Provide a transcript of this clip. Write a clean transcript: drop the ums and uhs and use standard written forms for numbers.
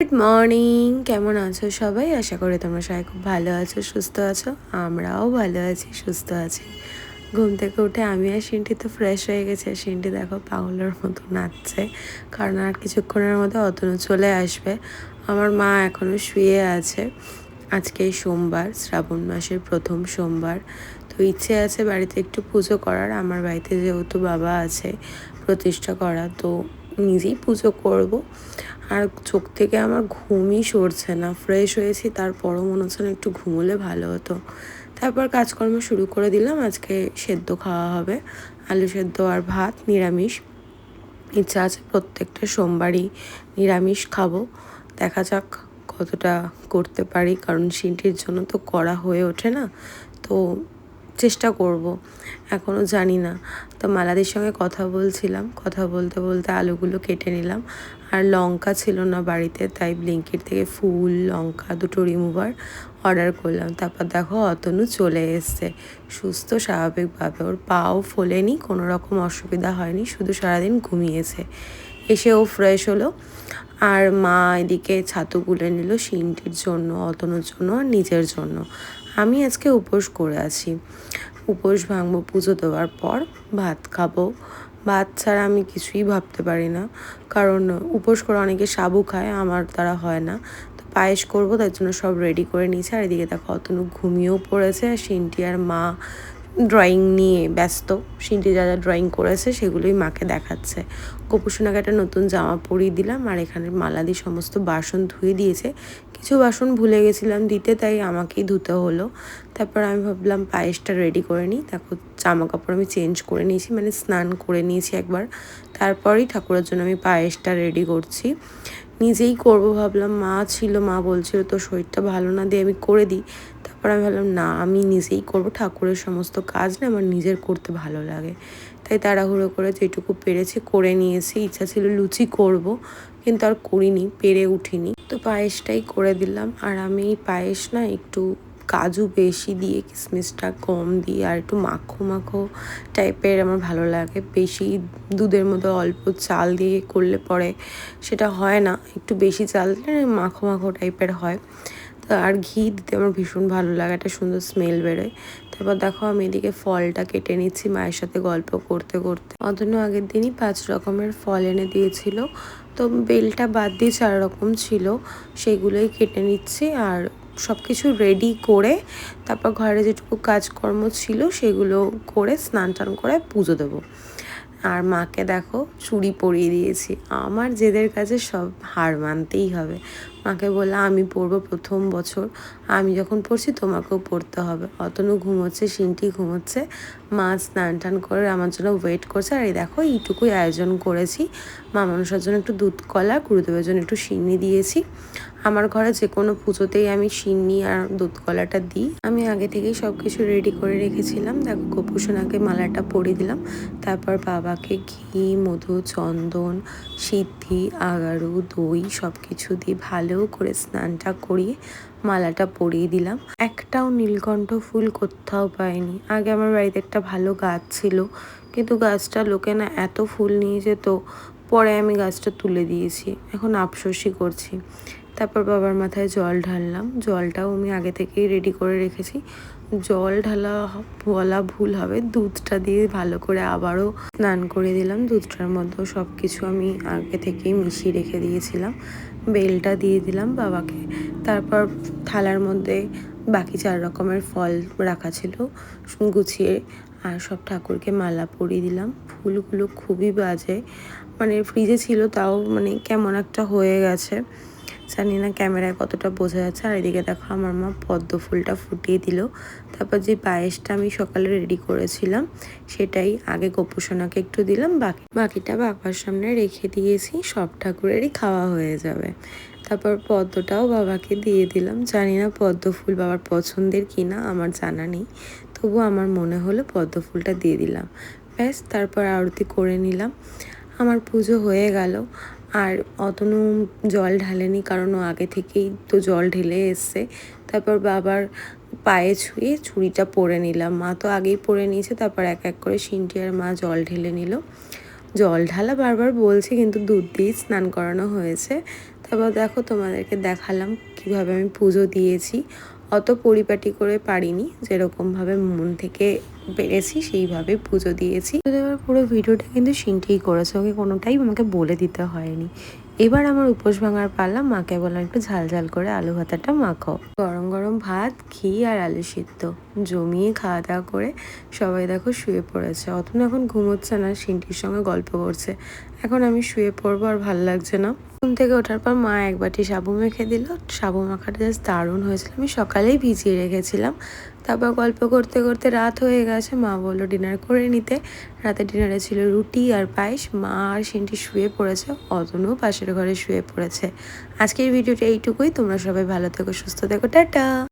Good morning, কেমন আছো সবাই? আশা করি তোমরা সবাই খুব ভালো আছো, সুস্থ আছো। আমরাও ভালো আছি, সুস্থ আছি। ঘুম থেকে উঠে আমি আর সিন্টি তো ফ্রেশ হয়ে গেছে। সিন্টি দেখো পাগলের মতো নাচছে, কারণ আর কিছুক্ষণের মধ্যে অতনু চলে আসবে। আমার মা এখনও শুয়ে আছে। আজকে সোমবার, শ্রাবণ মাসের প্রথম সোমবার। তো ইচ্ছে আছে বাড়িতে একটু পুজো করার। আমার বাড়িতে যেহেতু বাবা আছে প্রতিষ্ঠা করা, তো নিজেই পুজো করব। আর চোখ থেকে আমার ঘুমই সরছে না। ফ্রেশ হয়েছি, তারপরও মনে হচ্ছে না একটু ঘুমোলে ভালো হতো। তারপর কাজকর্ম শুরু করে দিলাম। আজকে সেদ্ধ খাওয়া হবে, আলু সেদ্ধ আর ভাত, নিরামিষ। ইচ্ছা আছে প্রত্যেকটা সোমবারই নিরামিষ খাবো। দেখা যাক কতটা করতে পারি, কারণ সিন্টির জন্য তো করা হয়ে ওঠে না। তো চেষ্টা করব, এখনও জানি না। তো মালাদির সঙ্গে কথা বলছিলাম, কথা বলতে বলতে আলুগুলো কেটে নিলাম। আর লঙ্কা ছিল না বাড়িতে, তাই ব্লিঙ্কিট থেকে ফুল লঙ্কা দুটো রিমুভার অর্ডার করলাম। তারপর দেখো অতনু চলে এসছে সুস্থ স্বাভাবিকভাবে। ওর পাও ফোলেনি, কোনো রকম অসুবিধা হয়নি, শুধু সারাদিন ঘুমিয়েছে। এসে ও ফ্রেশ হলো। আর মা এদিকে ছাতু গুলে নিল সিন্টির জন্য, অতনুর জন্য আর নিজের জন্য। আমি আজকে উপোস করে আছি। উপোস ভাঙবো পুজো দেওয়ার পর, ভাত খাবো। ভাত ছাড়া আমি কিছুই ভাবতে পারি না, কারণ উপোস করে অনেকে সাবু খায়, আমার দ্বারা হয় না। তো পায়েস করবো, তার জন্য সব রেডি করে নিয়েছে। আর এদিকে দেখো অতনু ঘুমিয়েও পড়েছে। আর সিন্টি আর মা ড্রয়িং নিয়ে ব্যস্ত। সিন্টি যা যা ড্রয়িং করেছে সেগুলোই মাকে দেখাচ্ছে। গোপুসোনাকে একটা নতুন জামা পরিয়ে দিলাম। আর এখানে মালাদি সমস্ত বাসন ধুয়ে দিয়েছে। কিছু বাসন ভুলে গেছিলাম দিতে, তাই আমাকেই ধুতে হলো। তারপর আমি ভাবলাম পায়েসটা রেডি করে নিই। তারপর জামা কাপড় আমি চেঞ্জ করে নিয়েছি, মানে স্নান করে নিয়েছি একবার। তারপরেই ঠাকুরের জন্য আমি পায়েসটা রেডি করছি। নিজেই করব ভাবলাম, মা ছিল, মা বলছিল তো শরীরটা ভালো না, দিয়ে আমি করে দিই। তারপর আমি ভাবলাম না, আমি নিজেই করব। ঠাকুরের সমস্ত কাজ না আমার নিজের করতে ভালো লাগে, তাই তাড়াহুড়ো করে যেটুকু পেরেছি করে নিয়েছি। ইচ্ছা ছিল লুচি করব, কিন্তু আর করিনি, পেরে উঠিনি। তো পায়েসটাই করে দিলাম। আর আমি পায়েস না একটু কাজু বেশি দিয়ে, কিশমিশটা কম দিয়ে, আর একটু মাখো মাখো টাইপের আমার ভালো লাগে। বেশি দুধের মধ্যে অল্প চাল দিয়ে করলে পরে সেটা হয় না, একটু বেশি চাল দিলে মাখো মাখো টাইপের হয়। তো আর ঘি দিতে আমার ভীষণ ভালো লাগে, একটা সুন্দর স্মেল বেরোয়। তারপর দেখো আমি এদিকে ফলটা কেটে নিচ্ছি মায়ের সাথে গল্প করতে করতে। অতনু আগের দিনই 5 রকমের ফল এনে দিয়েছিল, তো বেলটা বাদ দিয়ে 4 রকম ছিল, সেগুলোই কেটে নিচ্ছি। আর সব কিছু রেডি করে তারপর ঘরে যেটুকু কাজকর্ম ছিল সেগুলো করে স্নান টান করে পুজো দেবো। আর মাকে দেখো চুড়ি পরিয়ে দিয়েছি। আমার জেদের কাছে সব হার মানতেই হবে। মাকে বললাম আমি পরবো প্রথম বছর, আমি যখন পড়ছি তোমাকেও পড়তে হবে। অতনু ঘুমোচ্ছে, সিন্টি ঘুমোচ্ছে, মা স্নান টান করে আমার জন্য ওয়েট করছে। আর এই দেখো এইটুকুই আয়োজন করেছি। মা মনসার জন্য একটু দুধ কলা, গুরুদেবের জন্য একটু সিন্নি দিয়েছি। আমার ঘরে যে কোনো পুজোতেই আমি সিন্নি আর দুধ কলাটা দিই। আমি আগে থেকেই সব কিছু রেডি করে রেখেছিলাম। দেখো গোপুসোনাকে মালাটা পরিয়ে দিলাম। তারপর বাবাকে ঘি, মধু, চন্দন, সিদ্ধি, আগারু, দই সব কিছু দিয়ে ভালো করে স্নানটা করিয়ে মালাটা পরিয়ে দিলাম। একটাও নীলকণ্ঠ ফুল কোথাও পাইনি। আগে আমার বাড়িতে একটা ভালো গাছ ছিল, কিন্তু গাছটা লোকে না এত ফুল নিয়ে যেত, পরে আমি গাছটা তুলে দিয়েছি। এখন আফসোসই করছি। তারপর বাবার মাথায় জল ঢাললাম। জলটাও আমি আগে থেকেই রেডি করে রেখেছি। জল ঢালা বলা ভুল হবে, দুধটা দিয়ে ভালো করে আবারও স্নান করে দিলাম। দুধটার মধ্যেও সব কিছু আমি আগে থেকেই মিশিয়ে রেখে দিয়েছিলাম। বেলটা দিয়ে দিলাম বাবাকে। তারপর থালার মধ্যে বাকি 4 রকমের ফল রাখা ছিল গুছিয়ে, আর সব ঠাকুরকে মালা পরিয়ে দিলাম। ফুলগুলো খুবই বাজে, মানে ফ্রিজে ছিল তাও মানে কেমন একটা হয়ে গেছে। জানি না ক্যামেরায় কতটা বোঝা যাচ্ছে। আর এদিকে দেখো আমার মা পদ্ম ফুলটা ফুটিয়ে দিল। তারপর যে পায়েসটা আমি সকালে রেডি করেছিলাম সেটাই আগে গোপুসোনাকে একটু দিলাম, বাকিটা বাবার সামনে রেখে দিয়েছি। সব ঠাকুরেরই খাওয়া হয়ে যাবে। তারপর পদ্মটাও বাবাকে দিয়ে দিলাম। জানি না পদ্ম ফুল বাবার পছন্দের কিনা, আমার জানা নেই, তবু আমার মনে হলো পদ্ম ফুলটা দিয়ে দিলাম। ব্যাস, তারপর আরতি করে নিলাম। আমার পুজো হয়ে গেল। আর অতনু জল ঢালেনি, কারণ ও আগে থেকেই তো জল ঢেলে এসছে। তারপর বাবার পায়ে ছুঁয়ে চুড়িটা পরে নিলাম। মা তো আগেই পরে নিয়েছে। তারপর এক এক করে সিন্টি আর মা জল ঢেলে নিল। জল ঢালা বারবার বলছি, কিন্তু দুধ দিয়েই স্নান করানো হয়েছে। তারপর দেখো তোমাদেরকে দেখালাম কিভাবে আমি পুজো দিয়েছি। অত পরিপাটি করে পারিনি, যেরকমভাবে মন থেকে পেরেছি সেইভাবে পুজো দিয়েছি। এবার পুরো ভিডিওটা কিন্তু সিনটিই করেছে, ওকে কোনোটাই আমাকে বলে দিতে হয়নি। এবার আমার উপোস ভাঙার পালা। মাকে বললাম একটু ঝাল ঝাল করে আলু ভাতাটা মাখো। গরম গরম ভাত, ঘি আর আলু সিদ্ধ জমিয়ে খাওয়া দাওয়া করে সবাই দেখো শুয়ে পড়েছে। অতনু এখন ঘুমোচ্ছে না, সিনটির সঙ্গে গল্প করছে। এখন আমি শুয়ে পড়বো, আর ভাল লাগছে না। ঘুম থেকে ওঠার পর মা এক বাটি সাবু মেখে দিল। সাবু মাখাটা জাস্ট দারুণ হয়েছিল, আমি সকালেই ভিজিয়ে রেখেছিলাম। তারপর গল্প করতে করতে রাত হয়ে গেছে, মা বললো ডিনার করে নিতে। রাতে ডিনারে ছিল রুটি আর পায়েস। মা আর সিনটি শুয়ে পড়েছে, অতনুও পাশের ঘরে শুয়ে পড়েছে। আজকের ভিডিওটা এইটুকুই। তোমরা সবাই ভালো থেকো, সুস্থ থেকো, টাটা।